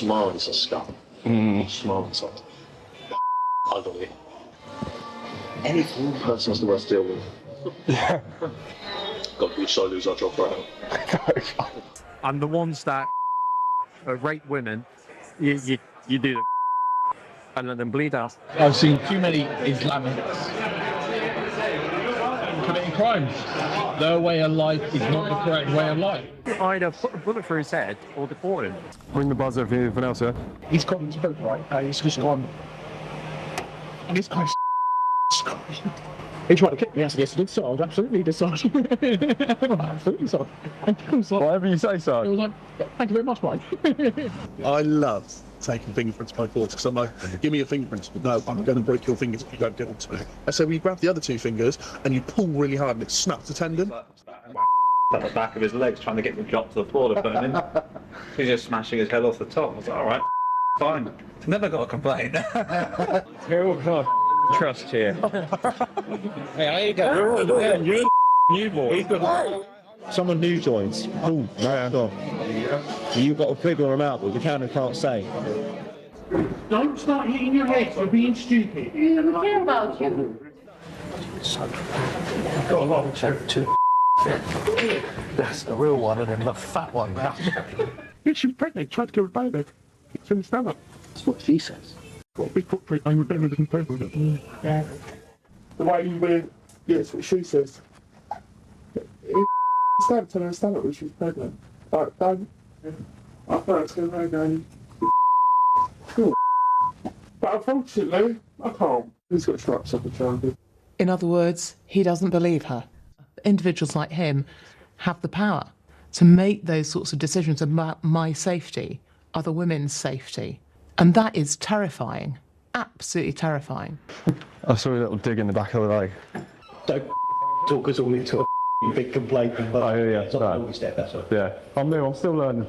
Tomorrow is a scum. Tomorrow is ugly. Any fool person is the worst to deal with. God, we so lose our job right now. And the ones that rape women, you do the and let them bleed out. I've seen too many Islamics committing crimes. Their way of life is not the correct way of life. Either put a bullet through his head or deport him. Ring the buzzer for anything else, yeah? He's got his boat right. He's just gone. And this guy's he tried to kick me yesterday, so I was absolutely decided. Absolutely sorry. Whatever you say, It sir. was like, thank you very much, mate. I love taking fingerprints by force because I'm like, give me your fingerprints. But no, I'm going to break your fingers if you don't give them to me. And so we grab the other two fingers and you pull really hard and it snaps the tendon. At the back of his legs trying to get the drop to the floor to put him in. He's just smashing his head off the top. I was like, alright, fine. Never got a complaint. Trust here. Hey, how you going? You're new boy. Someone new joins. Oh, no. You've got to figure them out, but you can't say. Don't start hitting your head for being stupid. I don't care about you. Got a lot of check too. That's the real one, and then the fat one. She's pregnant, tried to kill her baby. It's in the stomach. That's what she says. Got a big footprint, I would never been pregnant. Yeah. The way you wear, yeah, that's what she says. Stabbed her in the stomach when she was pregnant. Like, don't. I thought it was going to rain down. But unfortunately, I can't. He's got stripes up the child. In other words, he doesn't believe her. Individuals like him have the power to make those sorts of decisions about my safety, other women's safety. And that is terrifying, absolutely terrifying. I saw a little dig in the back of the leg. Don't talk us all into a big complaint. Oh, yeah, It's not always there, that's all. Yeah, I'm new, I'm still learning.